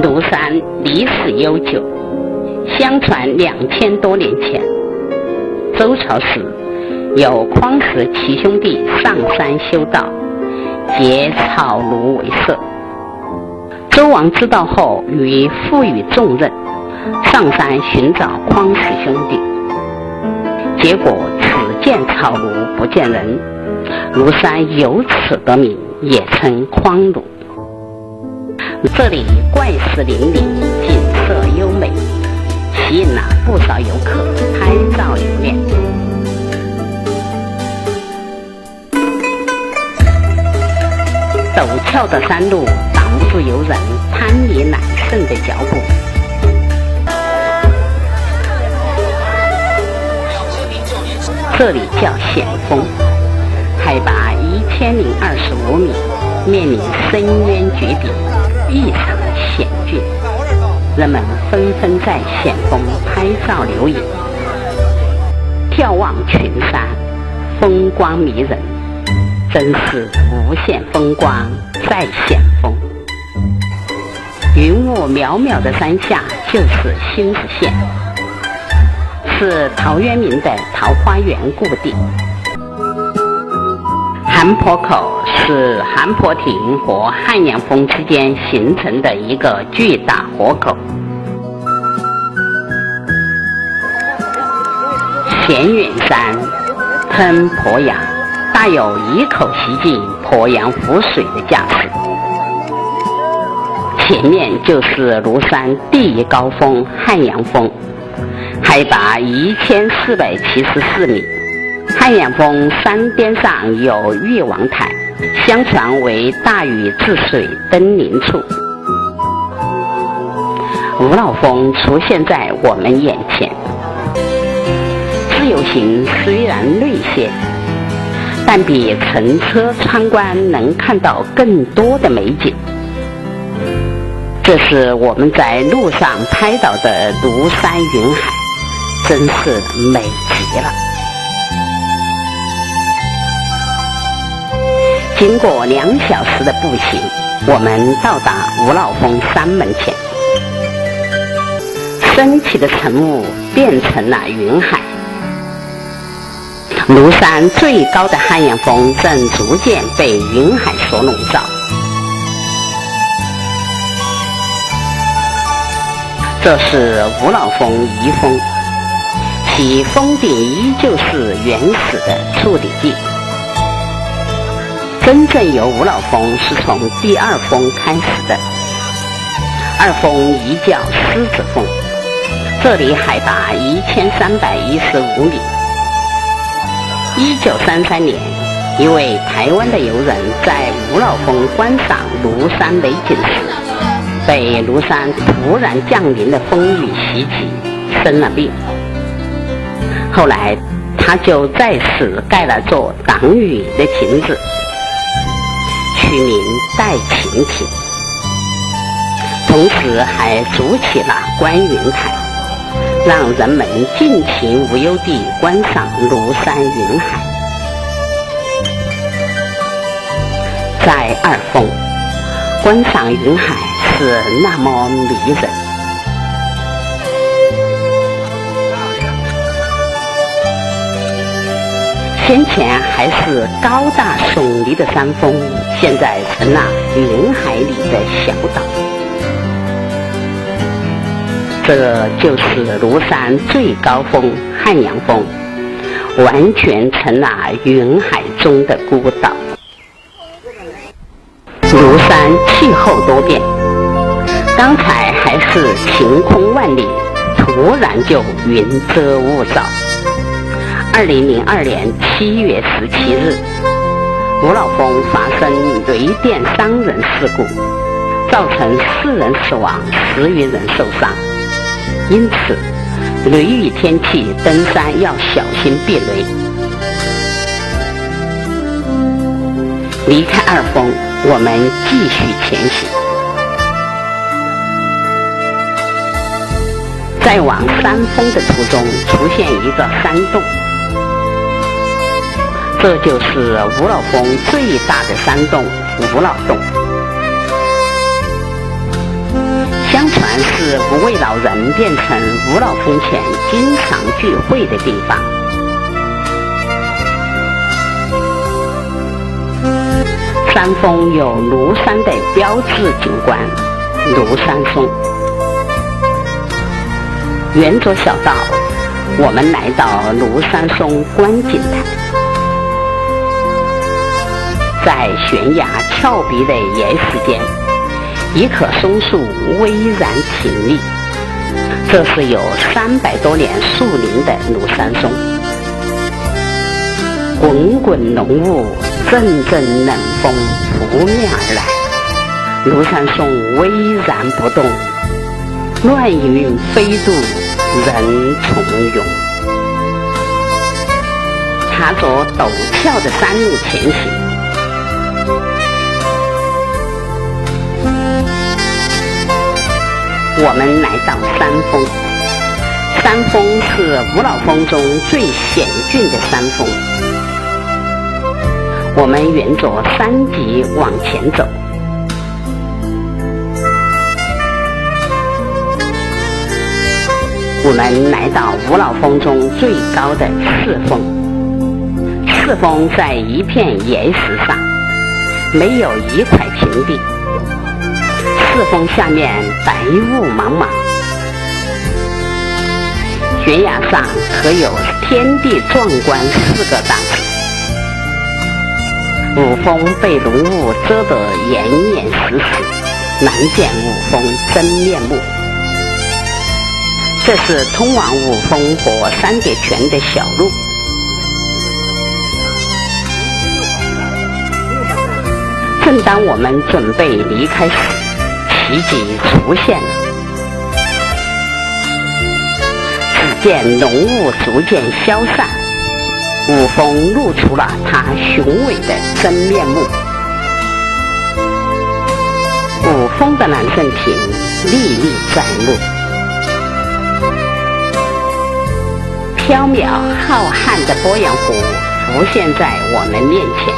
庐山历史悠久，相传2000多年前，周朝时有匡时七兄弟上山修道，结草庐为社。周王知道后，于赋予重任，上山寻找匡时兄弟。结果只见草庐不见人，庐山由此得名，也称匡庐。这里怪石林立，景色优美，吸引了不少游客拍照留念。陡峭的山路挡不住游人攀野揽胜的脚步。这里叫险峰，海拔1025米，面临深渊绝壁，异常险峻。人们纷纷在险峰拍照留影。眺望群山，风光迷人，真是无限风光在险峰。云雾渺渺的山下就是新石县，是陶渊明的桃花源故地。韩坡口是韩坡亭和汉阳峰之间形成的一个巨大活口。闲远山吞鄱阳，大有一口吸尽鄱阳湖水的架势。前面就是庐山第一高峰汉阳峰，海拔1474米。汉阳峰山巅上有玉王台，相传为大禹治水登临处。五老峰出现在我们眼前，自由行虽然略些，但比乘车参观能看到更多的美景。这是我们在路上拍到的庐山云海，真是美极了。经过2小时的步行，我们到达五老峰山门前。升起的晨雾变成了云海，庐山最高的汉阳峰正逐渐被云海所笼罩。这是五老峰遗峰，其峰顶依旧是原始的矗底地。真正有五老峰是从第2峰开始的，2峰一叫狮子峰，这里海拔1315米。1933年，一位台湾的游人在五老峰观赏庐山美景时，被庐山突然降临的风雨袭击，生了病。后来他就在此盖了座挡雨的亭子，取名戴晴亭，同时还筑起了观云台，让人们尽情无忧地观赏庐山云海。在2峰观赏云海是那么迷人。先前还是高大耸立的山峰，现在成了云海里的小岛。这就是庐山最高峰汉阳峰，完全成了云海中的孤岛。庐山气候多变，刚才还是晴空万里，突然就云遮雾罩。2002年7月17日，五老峰发生雷电伤人事故，造成4人死亡，10余人受伤。因此，雷雨天气登山要小心避雷。离开2峰，我们继续前行。在往3峰的途中，出现一个山洞，这就是五老峰最大的山洞——五老洞。为老人变成五老峰前经常聚会的地方。山峰有庐山的标志景观庐山松。沿着小道，我们来到庐山松观景台。在悬崖峭壁的岩石间，一棵松树巍然挺立，这是有300多年树龄的庐山松。滚滚浓雾，阵阵冷风扑面而来，庐山松巍然不动，乱云飞渡，人从容。踏着陡峭的山路前行，我们来到山峰。山峰是五老峰中最险峻的山峰。我们沿着山脊往前走，我们来到五老峰中最高的赤峰。赤峰在一片岩石上，没有一块平地。赤峰下面白雾茫茫，悬崖上刻有天地壮观4个大字。五峰被浓雾遮得严严实实，难见五峰真面目。这是通往五峰和三叠泉的小路。正当我们准备离开时，奇迹出现了。只见浓雾逐渐消散，五峰露出了它雄伟的真面目。五峰的南胜亭历历在目，缥缈浩瀚的鄱阳湖浮现在我们面前。